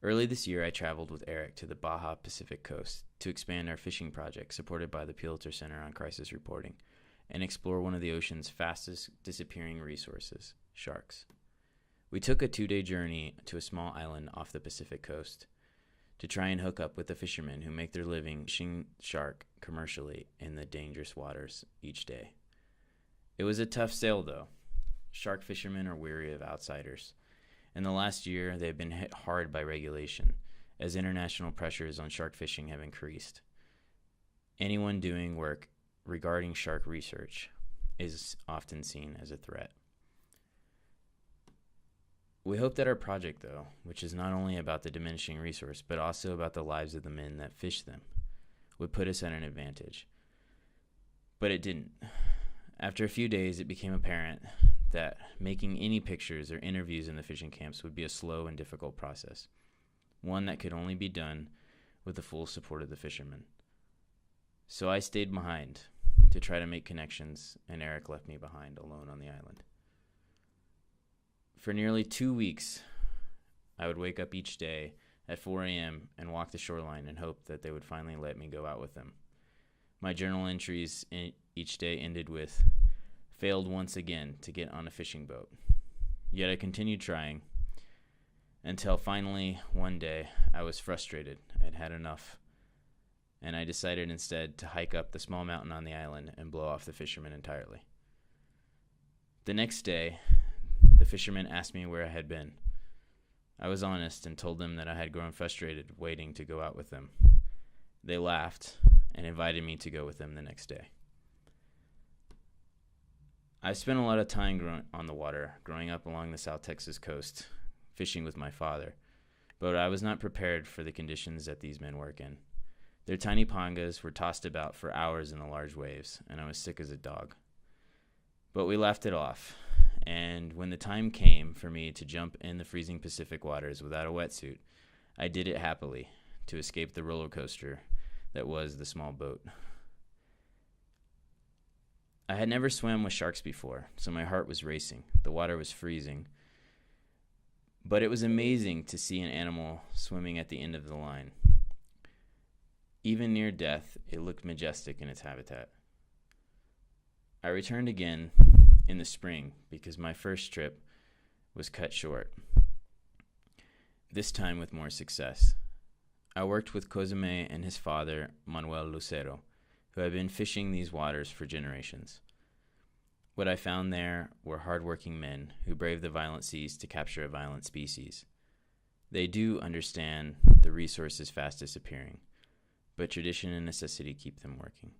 Early this year, I traveled with Eric to the Baja Pacific coast to expand our fishing project supported by the Pulitzer Center on Crisis Reporting and explore one of the ocean's fastest disappearing resources, sharks. We took a 2-day journey to a small island off the Pacific coast to try and hook up with the fishermen who make their living fishing shark commercially in the dangerous waters each day. It was a tough sail, though. Shark fishermen are weary of outsiders. In the last year, they have been hit hard by regulation, as international pressures on shark fishing have increased. Anyone doing work regarding shark research is often seen as a threat. We hope that our project, though, which is not only about the diminishing resource, but also about the lives of the men that fish them, would put us at an advantage. But it didn't. After a few days, it became apparent that making any pictures or interviews in the fishing camps would be a slow and difficult process, one that could only be done with the full support of the fishermen. So I stayed behind to try to make connections, and Eric left me behind alone on the island. For nearly 2 weeks, I would wake up each day at 4 a.m. and walk the shoreline and hope that they would finally let me go out with them. My journal entries each day ended with, "Failed once again to get on a fishing boat." Yet I continued trying until finally one day I was frustrated. I had had enough, and I decided instead to hike up the small mountain on the island and blow off the fishermen entirely. The next day, the fishermen asked me where I had been. I was honest and told them that I had grown frustrated waiting to go out with them. They laughed and invited me to go with them the next day. I spent a lot of time on the water, growing up along the South Texas coast, fishing with my father, but I was not prepared for the conditions that these men work in. Their tiny pangas were tossed about for hours in the large waves, and I was sick as a dog. But we laughed it off, and when the time came for me to jump in the freezing Pacific waters without a wetsuit, I did it happily to escape the roller coaster that was the small boat. I had never swam with sharks before, so my heart was racing. The water was freezing. But it was amazing to see an animal swimming at the end of the line. Even near death, it looked majestic in its habitat. I returned again in the spring because my first trip was cut short, this time with more success. I worked with Cozumel and his father, Manuel Lucero, who had been fishing these waters for generations. What I found there were hardworking men who braved the violent seas to capture a violent species. They do understand the resource is fast disappearing, but tradition and necessity keep them working.